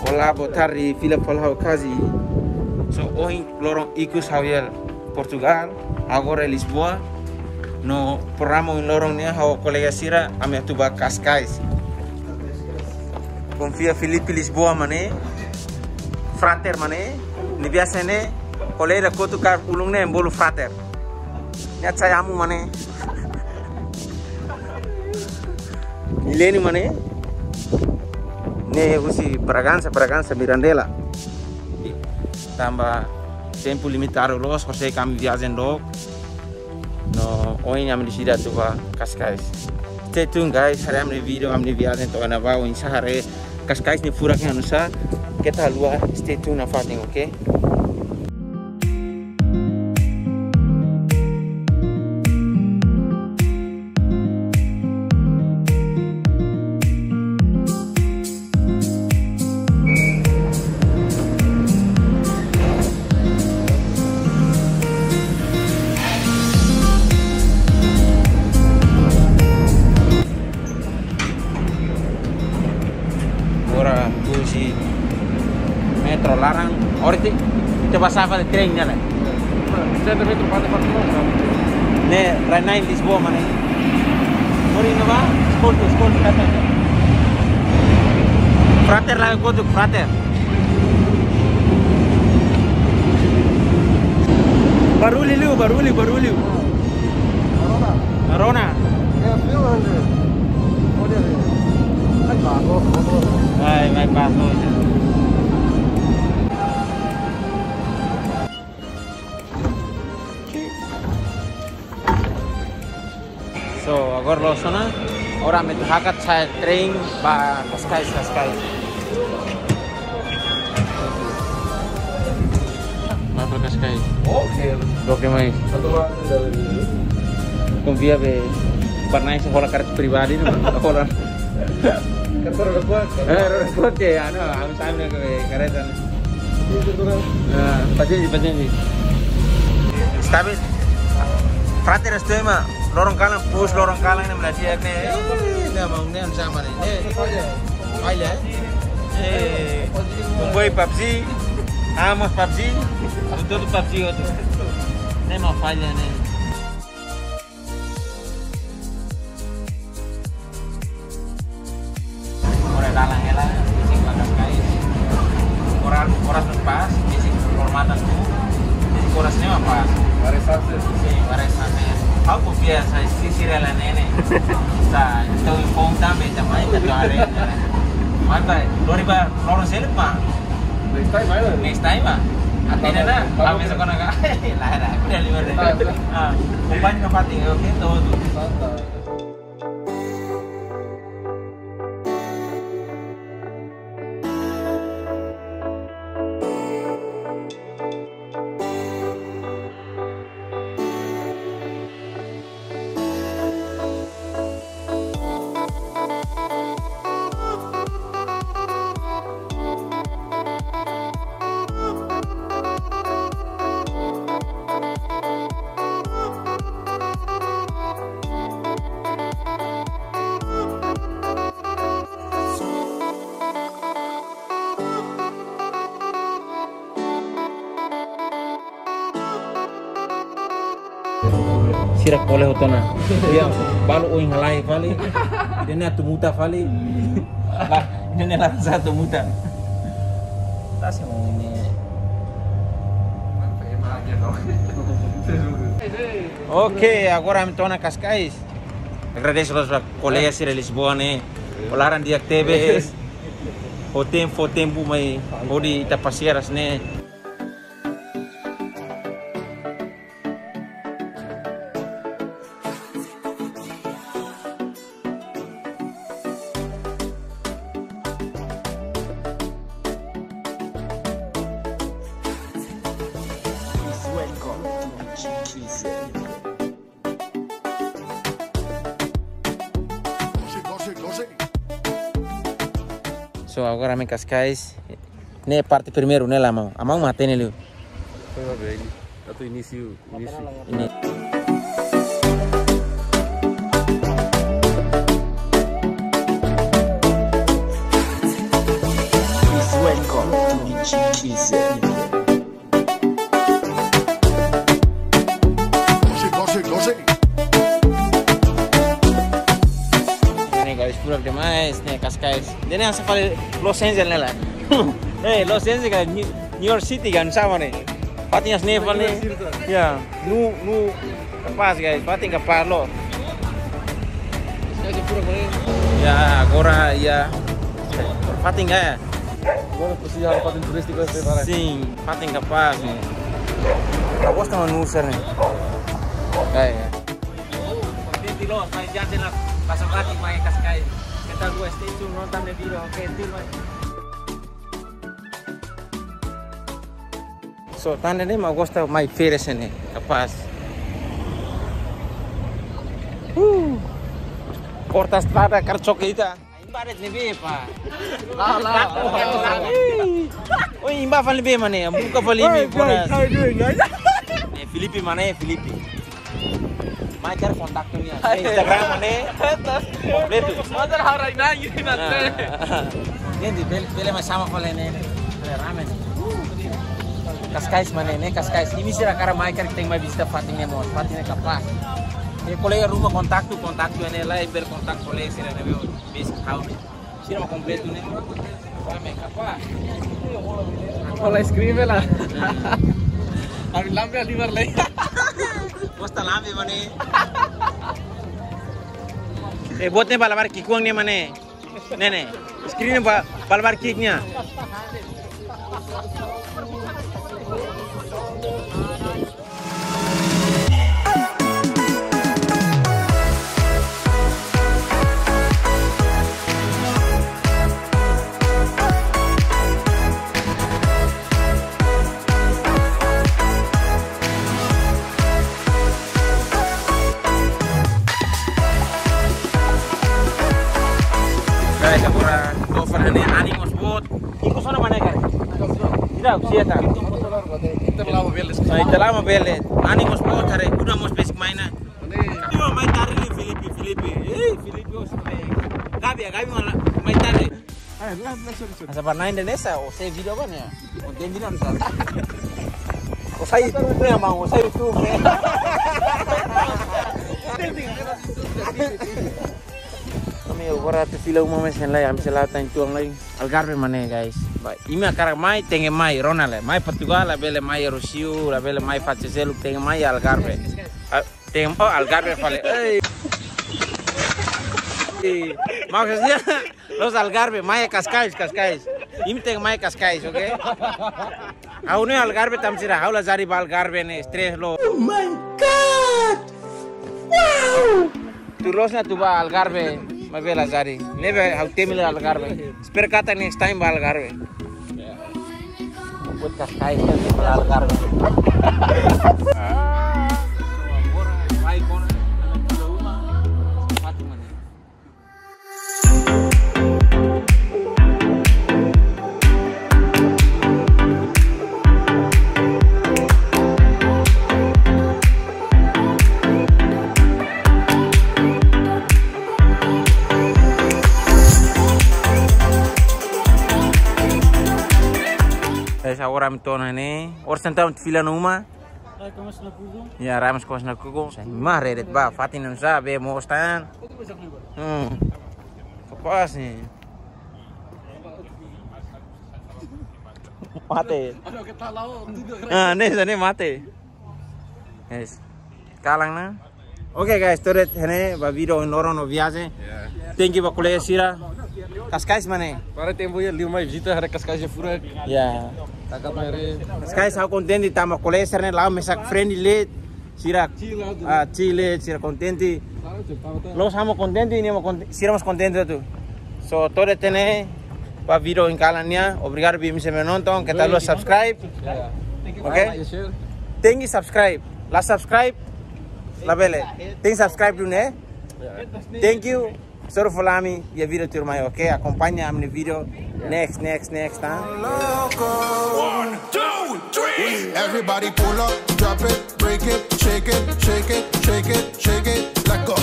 Olá, boa tarde, Vila Palau Kazi. So, hoje lorong ikut Javier Portugal, agora Lisboa. No programa em lorong nia, o colega Sira, a minha tuba Cascais. Confia Felipe Lisboa mané, frater mané, ni biasa ne, colega kotu kar ulung ne bolu frater. Nya cayamu mané. Ileni mané. Ne usi Bragança Mirandela. Tambah tempo limitado los, José kami viajando. No, hoy kami di sini tuh Cascais. Stay tuned guys, hari kami video kami viajando tuh nava o insahare Cascais ni fura que anusa. Kita luar, stay tuned na fating, okay? Si metro larang, oriti coba safari trennya lah. 100 metro pada Barcelona. Ne, Rana in Lisboa mana? Mori nova, skol katanya. Frater lah kotuk frater. Baruli. Arona. Ya, Vai paso. So, agora lo sana, ora me hakat saya train ba Cascais. Apa Cascais? Oke mais. Confia be pernah sekolah kartu pribadi nih, sekolah. Repot ya, harus ambil ke kereta. Pasti. Tapi, frater estoy mah, lorong kanan ini melatih akne. Nggak mau nih sama nih. Aja. Mumbai PUBG, Amos PUBG, tutup PUBG itu. Ini mau file nih. Dalang ela bising Cascais orang pas bising hormatan tu jadi korasnya apa Varesase aku biasa sisirelan nene sa itu phone também também tá are mata loriba lorong selma next time atina na kami sa kona ka lahara aku dah lima deh kumpan no pati oke todo Sirak boleh hotona. Dia balu oing halai vali. Dia tu muta vali. Lah, ini lah satu muta. Tas yang ini. Oke, agora me torna Cascais. Agradeço aos colegas de Lisboa, né? Olaram dia TVS. O tempo mai odi tapasieras, né? So agora me Cascais, né parte primeiro né lá mão, a mão mata nele. Foi bem, até início. GZ. Ini guys, pulang demais nih Cascais. Ini yang sekali Los Angeles lah. Los Angeles kan New York City kan sama nih. Patinya Sneval nih. Ya, nu pas guys, pati kapal lo. Ya, agora ya. Pati enggak ya? Agora precisa de patin turístico este para. Sim, pati kapal nih. Aku sama nuser nih. Kayak. Di lo, saya jalan lah pasang hati main Cascais. Kita gue stay tune nonton the video. Oke, deal. So, tanda ni mau gosta my favorite ni, kapaz. Corta estrada, carchoquita. Imbaret ni be pa. Oi, imba fali be mane, buka fali be boras. Filipi mana Filipi. Mai cara kontak ni. Instagram mana? Completo. Mother harai na yun natin. Hindi, bele mas sama fali ni. Ramen. Cascais mana ini Cascais ini sih cara main ting mai visita patingnya mau patingnya kapas ya kolega rumah kontak tu ini lah ber kontak kolega sih ada basic house sih mau komplit nih kami kapas Hola, escribe lah. Ambil lambe alivar lagi. Posta lambe mana buatnya balabar kikuang nih mana nene screen balabar kiknya guys, agora estou falando ânimos bot. Iko sana mana kan? Tidak, siapa? Itu lama belet. Ânimos bot hari udah mau basic mainan. Dia main tari ni Filipi. Filipi ospe. Gabi malah main tari. Asa pernah Indonesia, saya video kan ya? Konten dia nonton. Saya itu ya mau, saya itu. Kami agora te fila uma mes en la am sela tan tuang lai Algarve mane guys. Imi akara mai tenge mai Ronald mai Portugal la bele mai Rosiu la bele mai Faceselu tenge mai Algarve. Tenge Algarve fale. Maksudnya los Algarve mai Cascais. Imi tenge mai Cascais, okay? Au ne Algarve tam sira haula zari bal Algarve ne stress lo. Oh my god. Wow. Tu rosna tu ba Algarve. Mai bela zari. Neve hau temile Algarve. Spero kata next time ba Algarve. Buat Cascais temile Algarve. Agora me torna né. Orçantão de fila numa. Ya, ramos kos na kuku. Mah redet ba, fatin não sabe, mostran. Capaz nih. Mate. Nesa nih mate. Guys. Kalang na. Oke guys, toret hene ba video noron no viaje. Thank you ba kuliah sira. Cascais mana? Para tempo ya 5 visita hari Cascais fura. Ya. Kakak mere. Cascais aku contente tama kuliah serne lao mesak friendly late. Sira Chile, sira contente. Los amo contente ini mo sira mas contente tu. So toret hene ba video in kalanya. Obrigado bi me nonton, que tal lo subscribe. Okay? Thank you subscribe. La subscribe. La bele. Thank subscribe tu ne. Thank you. Solo folami ya video turmai, okay? Acompaña mi video next, huh? 1, 2, 3. Everybody pull up, drop it, break it, shake it, shake it, shake it, shake it. Let go.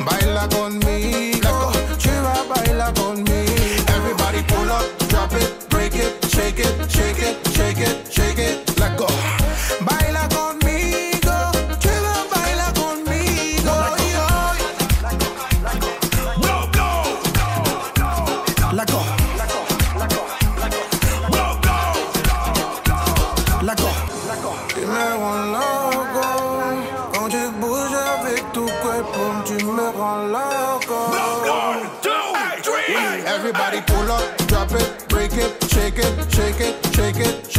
Baila conmigo. Let go. Chiva, baila conmigo. Everybody pull up, drop it, break it, shake it, shake it. Tu cuerpo, tu me rends loco. 1, 2, 3. Everybody pull up, drop it, break it, shake it, shake it, shake it.